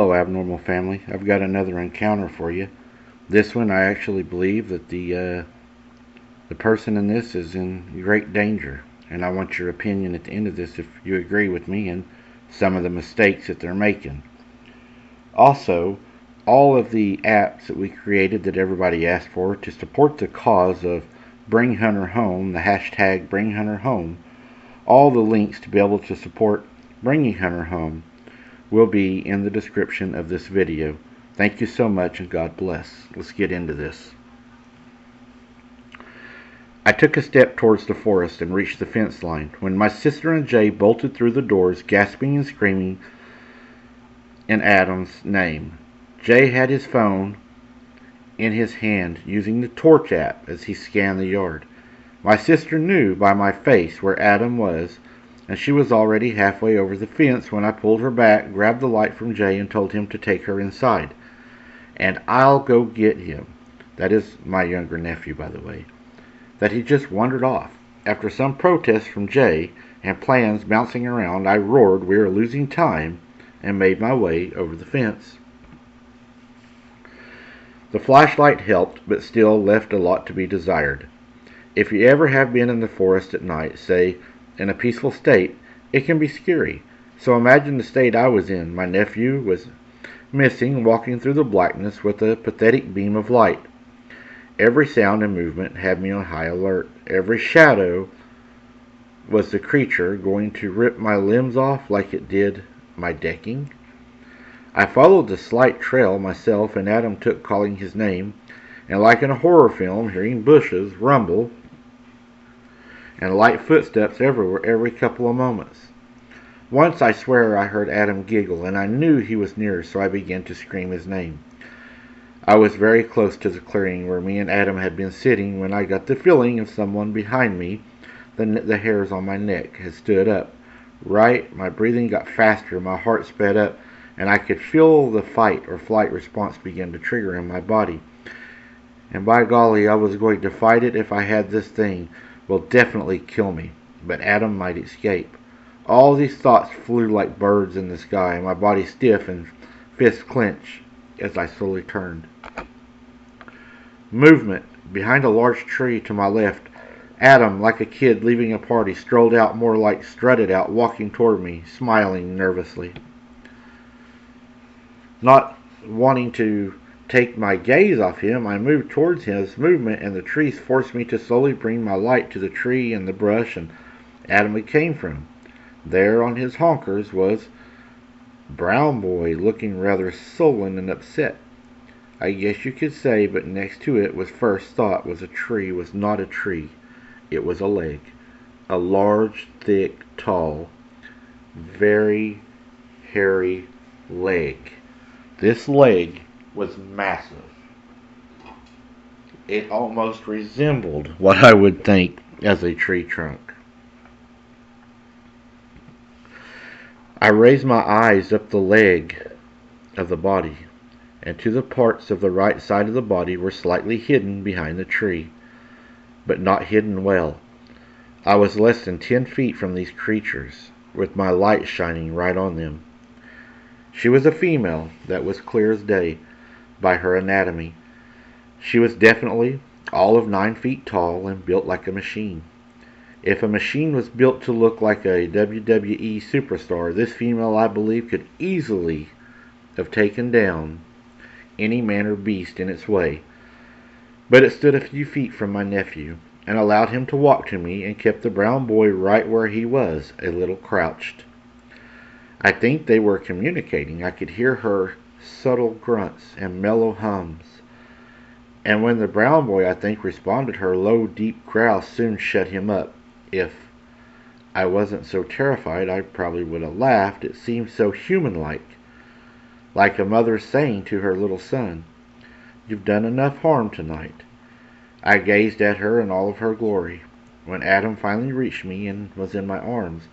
Hello, abnormal family. I've got another encounter for you. This one, I actually believe that the person in this is in great danger, and I want your opinion at the end of this if you agree with me and some of the mistakes that they're making. Also, all of the apps that we created that everybody asked for to support the cause of Bring Hunter Home, the hashtag Bring Hunter Home, all the links to be able to support Bringing Hunter Home will be in the description of this video. Thank you so much and God bless. Let's get into this. I took a step towards the forest and reached the fence line when my sister and Jay bolted through the doors, gasping and screaming in Adam's name. Jay had his phone in his hand, using the torch app as he scanned the yard. My sister knew by my face where Adam was, and she was already halfway over the fence when I pulled her back, grabbed the light from Jay, and told him to take her inside. And I'll go get him. That is my younger nephew, by the way. That he just wandered off. After some protest from Jay and plans bouncing around, I roared we were losing time and made my way over the fence. The flashlight helped, but still left a lot to be desired. If you ever have been in the forest at night, say, in a peaceful state, it can be scary. So imagine the state I was in. My nephew was missing, walking through the blackness with a pathetic beam of light. Every sound and movement had me on high alert. Every shadow was the creature going to rip my limbs off like it did my decking. I followed the slight trail myself, and Adam took calling his name, and like in a horror film, hearing bushes rumble and light footsteps everywhere every couple of moments. Once I swear I heard Adam giggle, and I knew he was near, so I began to scream his name. I was very close to the clearing where me and Adam had been sitting when I got the feeling of someone behind me. The hairs on my neck had stood up. Right, my breathing got faster, my heart sped up, and I could feel the fight or flight response begin to trigger in my body. And by golly, I was going to fight it if I had. This thing will definitely kill me, but Adam might escape. All these thoughts flew like birds in the sky, my body stiff and fists clenched as I slowly turned. Movement. Behind a large tree to my left, Adam, like a kid leaving a party, strolled out, more like strutted out, walking toward me, smiling nervously. Not wanting to take my gaze off him, I moved towards his movement, and the trees forced me to slowly bring my light to the tree and the brush and Adam it came from. There on his honkers was Brown Boy, looking rather sullen and upset, I guess you could say, but next to it was first thought was a tree was not a tree. It was a leg. A large, thick, tall, very hairy leg. This leg was massive. It almost resembled what I would think as a tree trunk. I raised my eyes up the leg of the body, and to the parts of the right side of the body were slightly hidden behind the tree, but not hidden well. I was less than 10 feet from these creatures, with my light shining right on them. She was a female, that was clear as day, by her anatomy. She was definitely all of 9 feet tall and built like a machine. If a machine was built to look like a WWE superstar, this female, I believe, could easily have taken down any man or beast in its way. But it stood a few feet from my nephew, and allowed him to walk to me, and kept the brown boy right where he was, a little crouched. I think they were communicating. I could hear her subtle grunts and mellow hums. And when the brown boy, I think, responded, her low, deep growl soon shut him up. If I wasn't so terrified, I probably would have laughed. It seemed so human-like a mother saying to her little son, "You've done enough harm tonight." I gazed at her in all of her glory. When Adam finally reached me and was in my arms,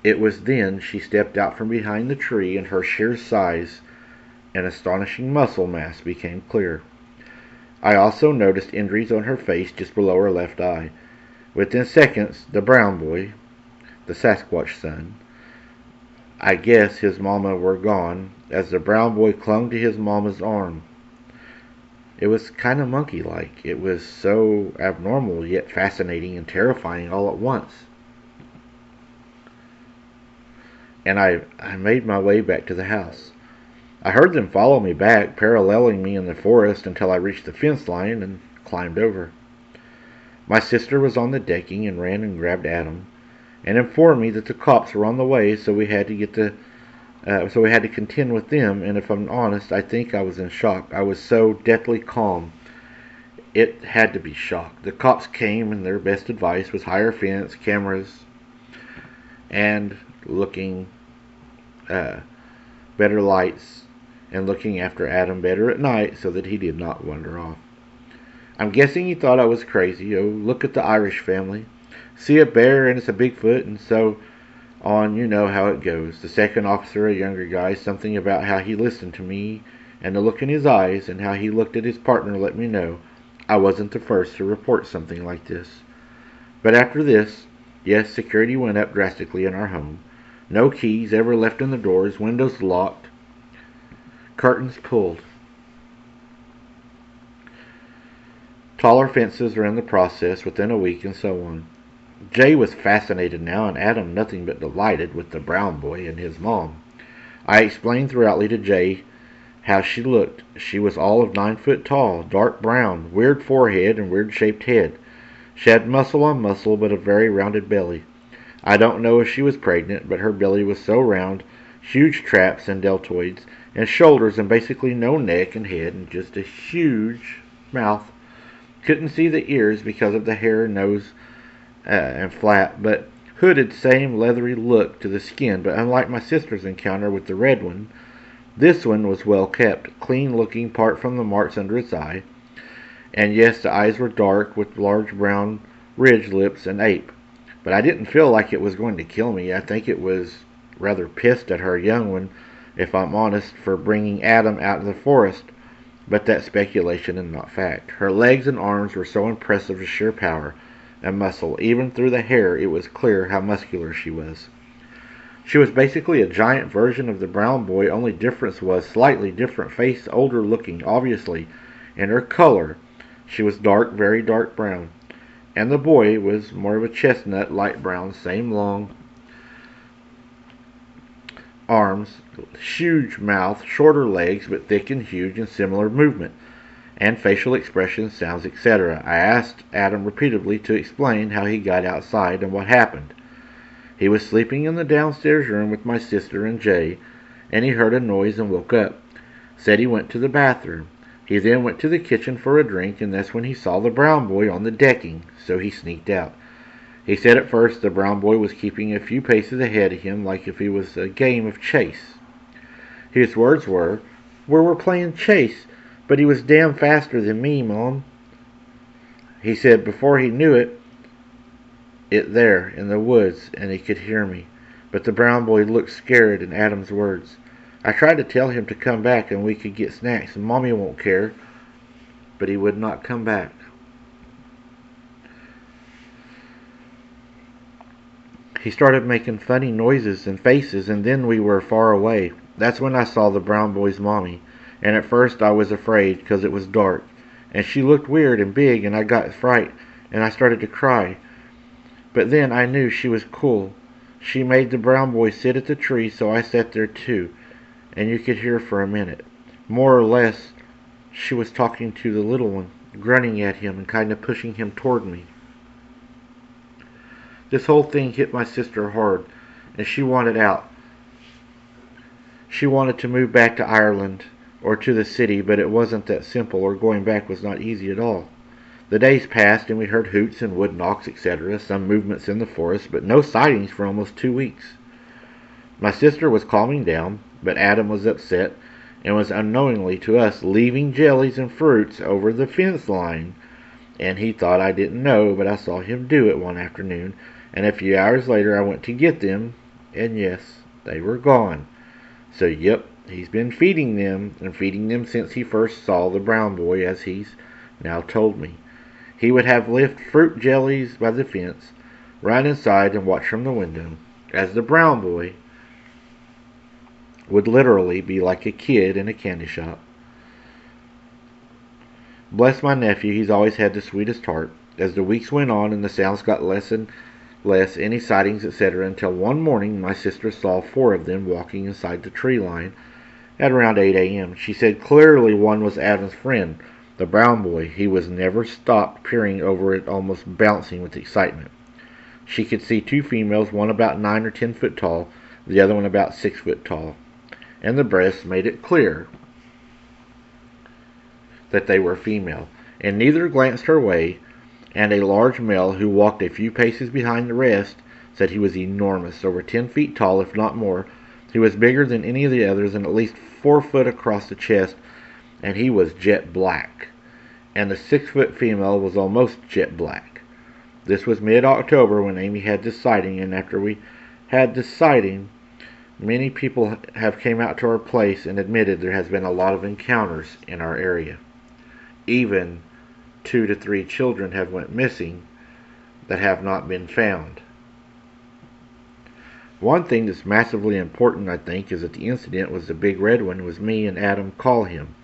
it was then she stepped out from behind the tree, and her sheer size and astonishing muscle mass became clear. I also noticed injuries on her face just below her left eye. Within seconds, the brown boy, the Sasquatch son, I guess his mama were gone, as the brown boy clung to his mama's arm. It was kind of monkey-like. It was so abnormal, yet fascinating and terrifying all at once. And I made my way back to the house. I heard them follow me back, paralleling me in the forest until I reached the fence line and climbed over. My sister was on the decking and ran and grabbed Adam and informed me that the cops were on the way, so we had to contend with them. And if I'm honest, I think I was in shock. I was so deathly calm. It had to be shock. The cops came, and their best advice was higher fence, cameras, and looking better lights, and looking after Adam better at night so that he did not wander off. I'm guessing he thought I was crazy. Oh, look at the Irish family. See a bear and it's a Bigfoot, and so on. You know how it goes. The second officer, a younger guy, something about how he listened to me and the look in his eyes and how he looked at his partner let me know I wasn't the first to report something like this. But after this, yes, security went up drastically in our home. No keys ever left in the doors, windows locked, curtains pulled. Taller fences are in the process within a week, and so on. Jay was fascinated now, and Adam nothing but delighted with the brown boy and his mom. I explained thoroughly to Jay how she looked. She was all of 9 foot tall, dark brown, weird forehead and weird shaped head. She had muscle on muscle, but a very rounded belly. I don't know if she was pregnant, but her belly was so round, huge traps and deltoids, and shoulders, and basically no neck and head, and just a huge mouth. Couldn't see the ears because of the hair, nose, and flat, but hooded, same leathery look to the skin. But unlike my sister's encounter with the red one, this one was well kept, clean looking, apart from the marks under its eye. And yes, the eyes were dark with large brown ridge lips and ape. But I didn't feel like it was going to kill me. I think it was rather pissed at her young one, if I'm honest, for bringing Adam out of the forest. But that's speculation and not fact. Her legs and arms were so impressive of sheer power and muscle. Even through the hair, it was clear how muscular she was. She was basically a giant version of the brown boy, only difference was slightly different face, older looking, obviously. And her color, she was dark, very dark brown. And the boy was more of a chestnut, light brown, same long arms, huge mouth, shorter legs, but thick and huge, and similar movement, and facial expressions, sounds, etc. I asked Adam repeatedly to explain how he got outside and what happened. He was sleeping in the downstairs room with my sister and Jay, and he heard a noise and woke up. Said he went to the bathroom. He then went to the kitchen for a drink, and that's when he saw the brown boy on the decking, so he sneaked out. He said at first the brown boy was keeping a few paces ahead of him, like if he was a game of chase. His words were, "We were playing chase, but he was damn faster than me, Mom." He said before he knew it there in the woods, and he could hear me. But the brown boy looked scared in Adam's words. I tried to tell him to come back and we could get snacks, and Mommy won't care, but he would not come back. He started making funny noises and faces, and then we were far away. That's when I saw the brown boy's mommy, and at first I was afraid because it was dark, and she looked weird and big, and I got fright, and I started to cry. But then I knew she was cool. She made the brown boy sit at the tree, so I sat there too, and you could hear for a minute. More or less, she was talking to the little one, grunting at him and kind of pushing him toward me. This whole thing hit my sister hard, and she wanted out. She wanted to move back to Ireland or to the city, but it wasn't that simple, or going back was not easy at all. The days passed, and we heard hoots and wood knocks, etc., some movements in the forest, but no sightings for almost 2 weeks. My sister was calming down, but Adam was upset, and was unknowingly to us leaving jellies and fruits over the fence line. And he thought I didn't know, but I saw him do it one afternoon, and a few hours later I went to get them, and yes, they were gone. So yep, he's been feeding them, and feeding them since he first saw the brown boy, as he's now told me. He would have left fruit jellies by the fence, run inside and watch from the window, as the brown boy would literally be like a kid in a candy shop. Bless my nephew, he's always had the sweetest heart. As the weeks went on and the sounds got less and less, any sightings, etc., until one morning my sister saw 4 of them walking inside the tree line at around 8 a.m. She said clearly one was Adam's friend, the brown boy. He was never stopped peering over it, almost bouncing with excitement. She could see 2 females, one about 9 or 10 foot tall, the other one about 6 foot tall, and the breasts made it clear that they were female, and neither glanced her way, and a large male who walked a few paces behind the rest said he was enormous, over 10 feet tall, if not more. He was bigger than any of the others and at least 4 foot across the chest, and he was jet black. And the 6 foot female was almost jet black. This was mid-October when Amy had this sighting, and after we had this sighting, many people have came out to our place and admitted there has been a lot of encounters in our area. Even 2 to 3 children have went missing that have not been found. One thing that's massively important, I think, is that the incident was the big red one was me and Adam call him.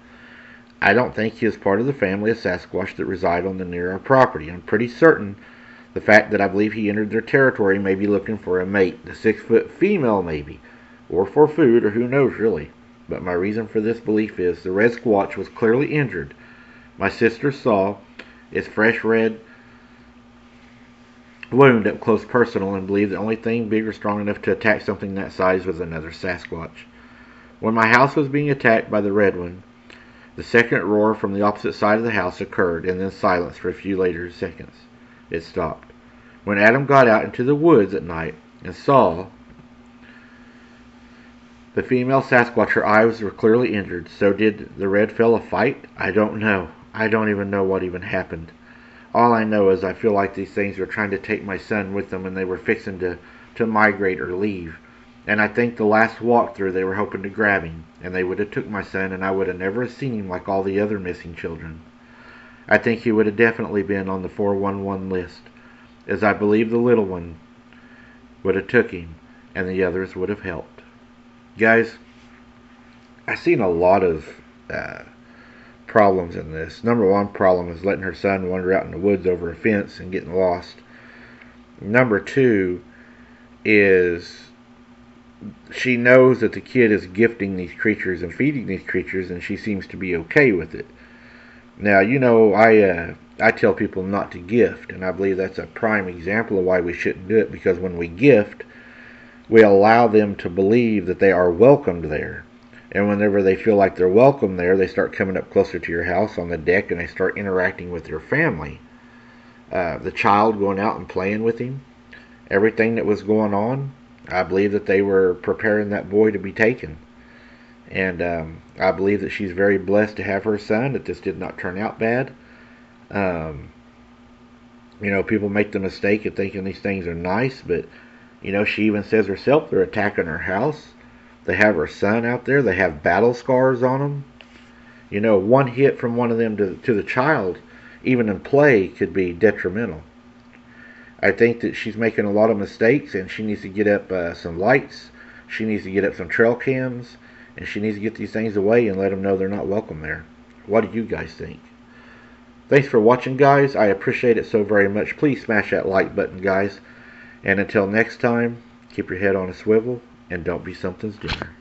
I don't think he is part of the family of Sasquatch that reside on the near our property. I'm pretty certain the fact that I believe he entered their territory may be looking for a mate, the 6 foot female maybe, or for food, or who knows really. But my reason for this belief is the red squatch was clearly injured. My sister saw its fresh red wound up close personal and believed the only thing big or strong enough to attack something that size was another Sasquatch. When my house was being attacked by the red one, the second roar from the opposite side of the house occurred, and then silence for a few later seconds. It stopped. When Adam got out into the woods at night and saw the female Sasquatch, her eyes were clearly injured. So did the red fella fight? I don't know. I don't even know what even happened. All I know is I feel like these things were trying to take my son with them, and they were fixing to migrate or leave. And I think the last walkthrough they were hoping to grab him, and they would have took my son, and I would have never seen him like all the other missing children. I think he would have definitely been on the 411 list, as I believe the little one would have took him, and the others would have helped. Guys, I've seen a lot of problems in this. Number one problem is letting her son wander out in the woods over a fence and getting lost. Number 2 is she knows that the kid is gifting these creatures and feeding these creatures, and she seems to be okay with it. Now, you know, I tell people not to gift, and I believe that's a prime example of why we shouldn't do it, because when we gift, we allow them to believe that they are welcomed there. And whenever they feel like they're welcome there, they start coming up closer to your house on the deck, and they start interacting with your family. The child going out and playing with him, everything that was going on, I believe that they were preparing that boy to be taken. And I believe that she's very blessed to have her son, that this did not turn out bad. You know, people make the mistake of thinking these things are nice, but, you know, she even says herself they're attacking her house. They have her son out there. They have battle scars on them. You know, one hit from one of them to the child, even in play, could be detrimental. I think that she's making a lot of mistakes, and she needs to get up some lights. She needs to get up some trail cams, and she needs to get these things away and let them know they're not welcome there. What do you guys think? Thanks for watching, guys. I appreciate it so very much. Please smash that like button, guys. And until next time, keep your head on a swivel, and don't be something's dinner.